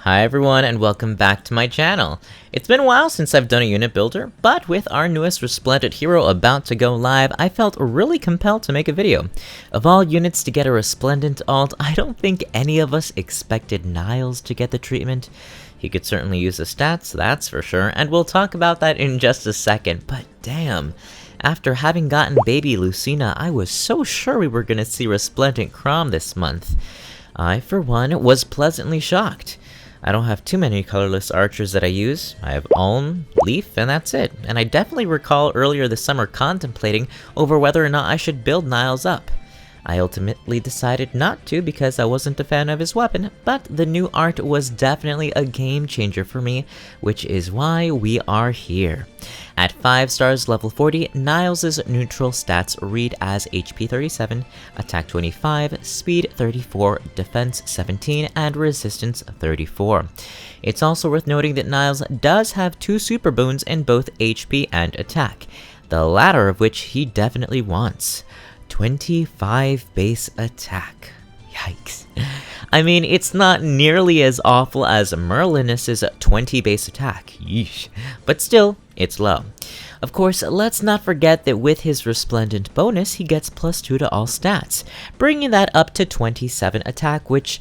Hi everyone and welcome back to my channel. It's been a while since I've done a unit builder, but with our newest Resplendent hero about to go live, I felt really compelled to make a video. Of all units to get a Resplendent alt, I don't think any of us expected Niles to get the treatment. He could certainly use the stats, that's for sure, and we'll talk about that in just a second, but damn. After having gotten baby Lucina, I was so sure we were gonna see Resplendent Chrom this month. I, for one, was pleasantly shocked. I don't have too many colorless archers that I use. I have Ulm, Leaf, and that's it. And I definitely recall earlier this summer contemplating over whether or not I should build Niles up. I ultimately decided not to because I wasn't a fan of his weapon, but the new art was definitely a game changer for me, which is why we are here. At 5 stars level 40, Niles' neutral stats read as HP 37, Attack 25, Speed 34, Defense 17, and Resistance 34. It's also worth noting that Niles does have 2 super boons in both HP and Attack, the latter of which he definitely wants. 25 base attack. Yikes. I mean, it's not nearly as awful as Merlinus' 20 base attack, yeesh, but still, it's low. Of course, let's not forget that with his Resplendent bonus, he gets +2 to all stats, bringing that up to 27 attack, which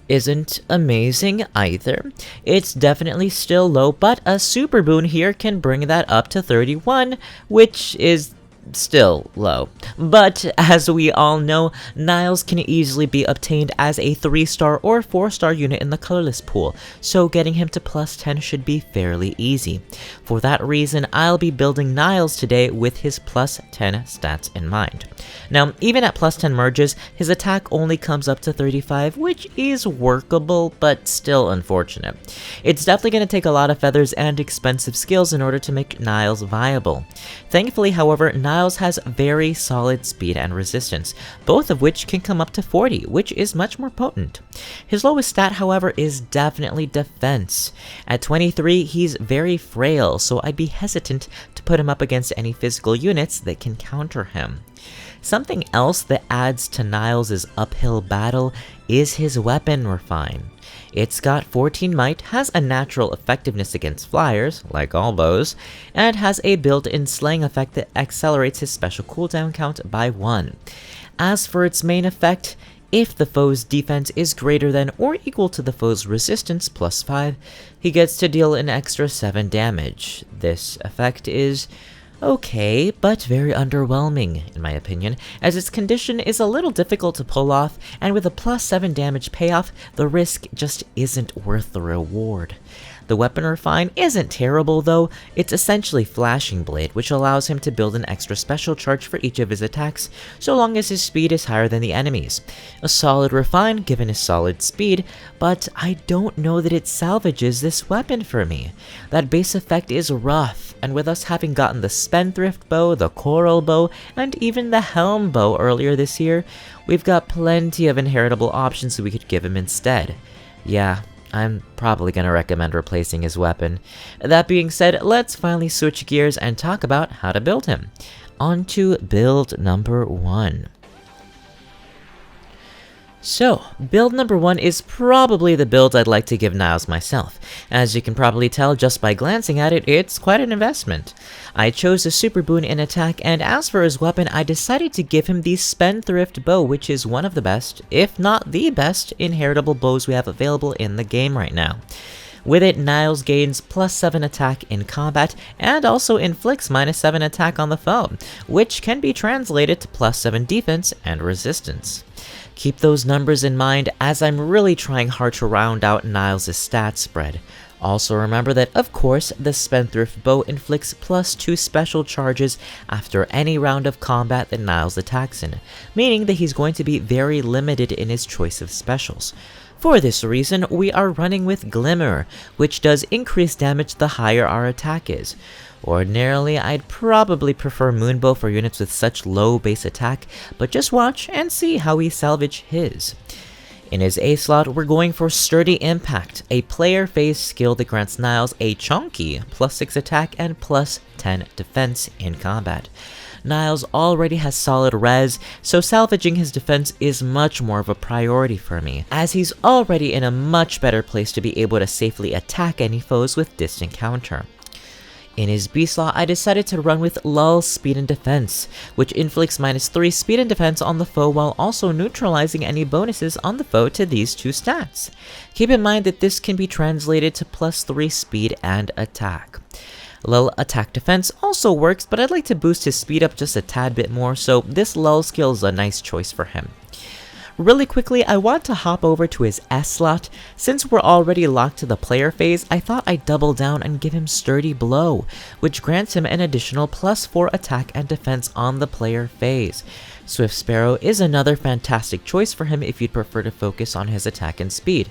isn't amazing either. It's definitely still low, but a super boon here can bring that up to 31, which is still low. But as we all know, Niles can easily be obtained as a 3-star or 4-star unit in the colorless pool, so getting him to +10 should be fairly easy. For that reason, I'll be building Niles today with his +10 stats in mind. Now, even at +10 merges, his attack only comes up to 35, which is workable, but still unfortunate. It's definitely going to take a lot of feathers and expensive skills in order to make Niles viable. Thankfully, however, Niles has very solid speed and resistance, both of which can come up to 40, which is much more potent. His lowest stat, however, is definitely defense. At 23, he's very frail, so I'd be hesitant to put him up against any physical units that can counter him. Something else that adds to Niles' uphill battle is his weapon refine. It's got 14 might, has a natural effectiveness against flyers, like all bows, and has a built-in slaying effect that accelerates his special cooldown count by 1. As for its main effect, if the foe's defense is greater than or equal to the foe's resistance +5, he gets to deal an extra 7 damage. This effect is okay, but very underwhelming, in my opinion, as its condition is a little difficult to pull off, and with a +7 damage payoff, the risk just isn't worth the reward. The weapon refine isn't terrible though. It's essentially Flashing Blade, which allows him to build an extra special charge for each of his attacks, so long as his speed is higher than the enemy's. A solid refine given his solid speed, but I don't know that it salvages this weapon for me. That base effect is rough, and with us having gotten the Spendthrift bow, the Coral bow, and even the Helm bow earlier this year, we've got plenty of inheritable options that we could give him instead. Yeah, I'm probably going to recommend replacing his weapon. That being said, let's finally switch gears and talk about how to build him. On to build number 1. So, build number 1 is probably the build I'd like to give Niles myself. As you can probably tell just by glancing at it, it's quite an investment. I chose a super boon in attack, and as for his weapon, I decided to give him the Spendthrift bow, which is one of the best, if not the best, inheritable bows we have available in the game right now. With it, Niles gains +7 attack in combat, and also inflicts -7 attack on the foe, which can be translated to +7 defense and resistance. Keep those numbers in mind as I'm really trying hard to round out Niles' stat spread. Also remember that, of course, the Spendthrift bow inflicts +2 special charges after any round of combat that Niles attacks in, meaning that he's going to be very limited in his choice of specials. For this reason, we are running with Glimmer, which does increase damage the higher our attack is. Ordinarily, I'd probably prefer Moonbow for units with such low base attack, but just watch and see how we salvage his. In his A slot, we're going for Sturdy Impact, a player phase skill that grants Niles a chunky +6 attack and +10 defense in combat. Niles already has solid res, so salvaging his defense is much more of a priority for me, as he's already in a much better place to be able to safely attack any foes with distant counter. In his B slot, I decided to run with Lull Speed and Defense, which inflicts -3 speed and defense on the foe while also neutralizing any bonuses on the foe to these two stats. Keep in mind that this can be translated to +3 speed and attack. Lull Attack Defense also works, but I'd like to boost his speed up just a tad bit more, so this Lull skill is a nice choice for him. Really quickly, I want to hop over to his S slot. Since we're already locked to the player phase, I thought I'd double down and give him Sturdy Blow, which grants him an additional +4 attack and defense on the player phase. Swift Sparrow is another fantastic choice for him if you'd prefer to focus on his attack and speed,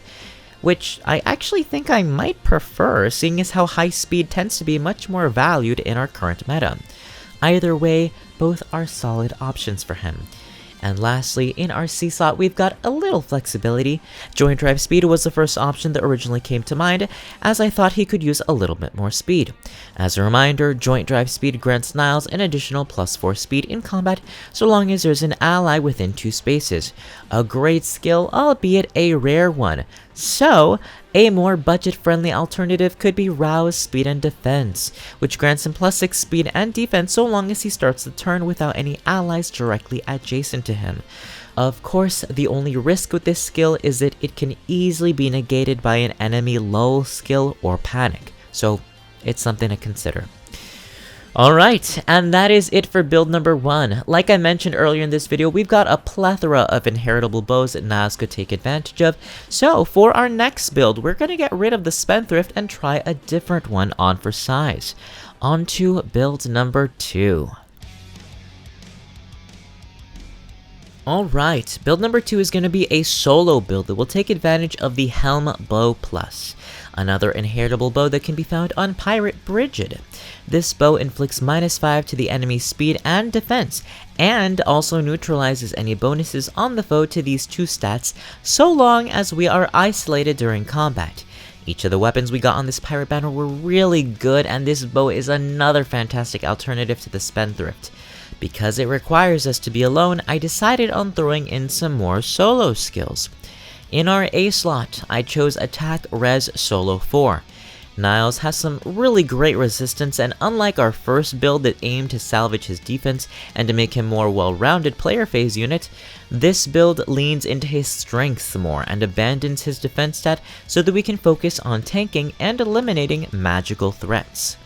which I actually think I might prefer, seeing as how high speed tends to be much more valued in our current meta. Either way, both are solid options for him. And lastly, in our C slot, we've got a little flexibility. Joint Drive Speed was the first option that originally came to mind, as I thought he could use a little bit more speed. As a reminder, Joint Drive Speed grants Niles an additional +4 speed in combat, so long as there's an ally within 2 spaces. A great skill, albeit a rare one. So, a more budget-friendly alternative could be Rouse Speed and Defense, which grants him +6 speed and defense so long as he starts the turn without any allies directly adjacent to him. Of course, the only risk with this skill is that it can easily be negated by an enemy lull skill or panic, so it's something to consider. Alright, and that is it for build number 1. Like I mentioned earlier in this video, we've got a plethora of inheritable bows that Niles could take advantage of, so for our next build, we're going to get rid of the Spendthrift and try a different one on for size. On to build number 2. Alright, build number 2 is going to be a solo build that will take advantage of the Helm Bow Plus, another inheritable bow that can be found on Pirate Brigid. This bow inflicts -5 to the enemy's speed and defense, and also neutralizes any bonuses on the foe to these two stats, so long as we are isolated during combat. Each of the weapons we got on this pirate banner were really good, and this bow is another fantastic alternative to the Spendthrift. Because it requires us to be alone, I decided on throwing in some more solo skills. In our A slot, I chose Attack Res Solo 4. Niles has some really great resistance, and unlike our first build that aimed to salvage his defense and to make him more well-rounded player phase unit, this build leans into his strength more and abandons his defense stat so that we can focus on tanking and eliminating magical threats.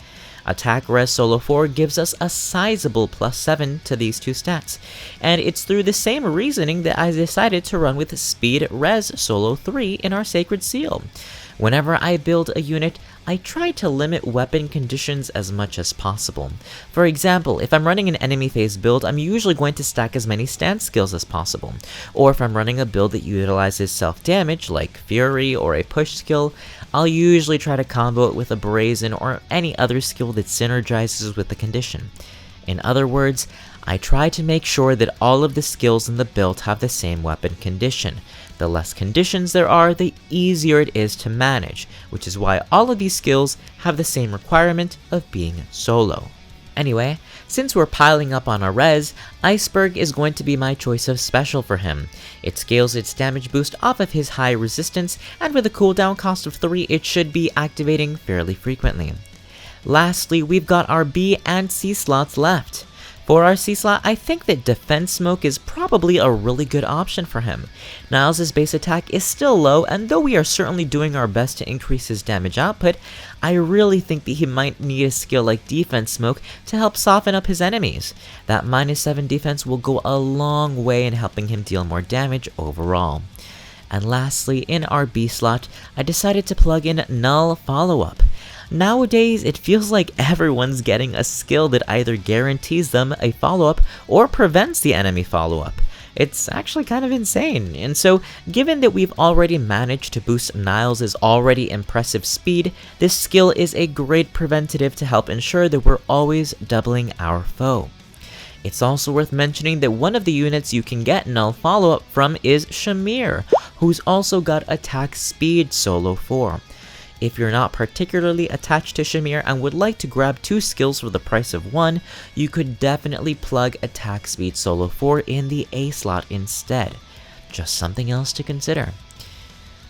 Attack Res Solo 4 gives us a sizable +7 to these two stats, and it's through the same reasoning that I decided to run with Speed Res Solo 3 in our Sacred Seal. Whenever I build a unit, I try to limit weapon conditions as much as possible. For example, if I'm running an enemy phase build, I'm usually going to stack as many stance skills as possible. Or if I'm running a build that utilizes self-damage, like Fury or a push skill, I'll usually try to combo it with a Brazen or any other skill that synergizes with the condition. In other words, I try to make sure that all of the skills in the build have the same weapon condition. The less conditions there are, the easier it is to manage, which is why all of these skills have the same requirement of being solo. Anyway, since we're piling up on our res, Iceberg is going to be my choice of special for him. It scales its damage boost off of his high resistance, and with a cooldown cost of 3, it should be activating fairly frequently. Lastly, we've got our B and C slots left. For our C slot, I think that Defense Smoke is probably a really good option for him. Niles' base attack is still low, and though we are certainly doing our best to increase his damage output, I really think that he might need a skill like Defense Smoke to help soften up his enemies. That -7 defense will go a long way in helping him deal more damage overall. And lastly, in our B slot, I decided to plug in Null Follow-Up. Nowadays, it feels like everyone's getting a skill that either guarantees them a follow-up or prevents the enemy follow-up. It's actually kind of insane, and so given that we've already managed to boost Niles' already impressive speed, this skill is a great preventative to help ensure that we're always doubling our foe. It's also worth mentioning that one of the units you can get Null Follow-Up from is Shamir, who's also got Attack Speed Solo 4. If you're not particularly attached to Shamir and would like to grab 2 skills for the price of 1, you could definitely plug Attack Speed Solo 4 in the A slot instead. Just something else to consider.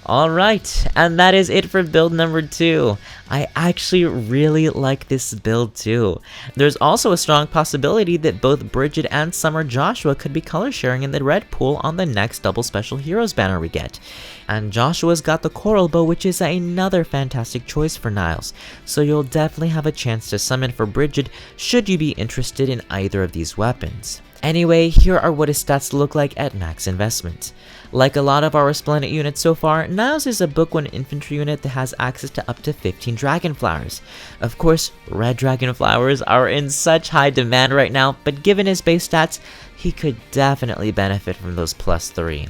Alright, and that is it for build number 2. I actually really like this build too. There's also a strong possibility that both Bridget and Summer Joshua could be color sharing in the red pool on the next double special heroes banner we get. And Joshua's got the coral bow, which is another fantastic choice for Niles, so you'll definitely have a chance to summon for Bridget should you be interested in either of these weapons. Anyway, here are what his stats look like at max investment. Like a lot of our Resplendent units so far, Niles is a Book 1 infantry unit that has access to up to 15 Dragon Flowers. Of course, red Dragon Flowers are in such high demand right now, but given his base stats, he could definitely benefit from those +3.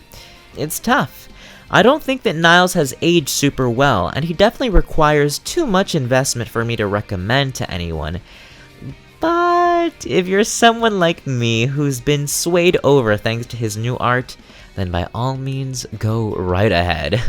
It's tough. I don't think that Niles has aged super well, and he definitely requires too much investment for me to recommend to anyone. But if you're someone like me who's been swayed over thanks to his new art, then by all means, go right ahead.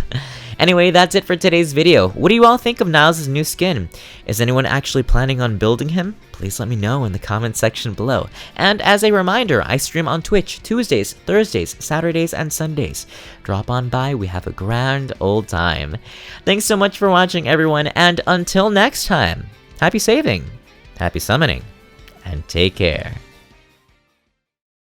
Anyway, that's it for today's video. What do you all think of Niles' new skin? Is anyone actually planning on building him? Please let me know in the comment section below. And as a reminder, I stream on Twitch Tuesdays, Thursdays, Saturdays, and Sundays. Drop on by, we have a grand old time. Thanks so much for watching, everyone, and until next time, happy saving, happy summoning, and take care.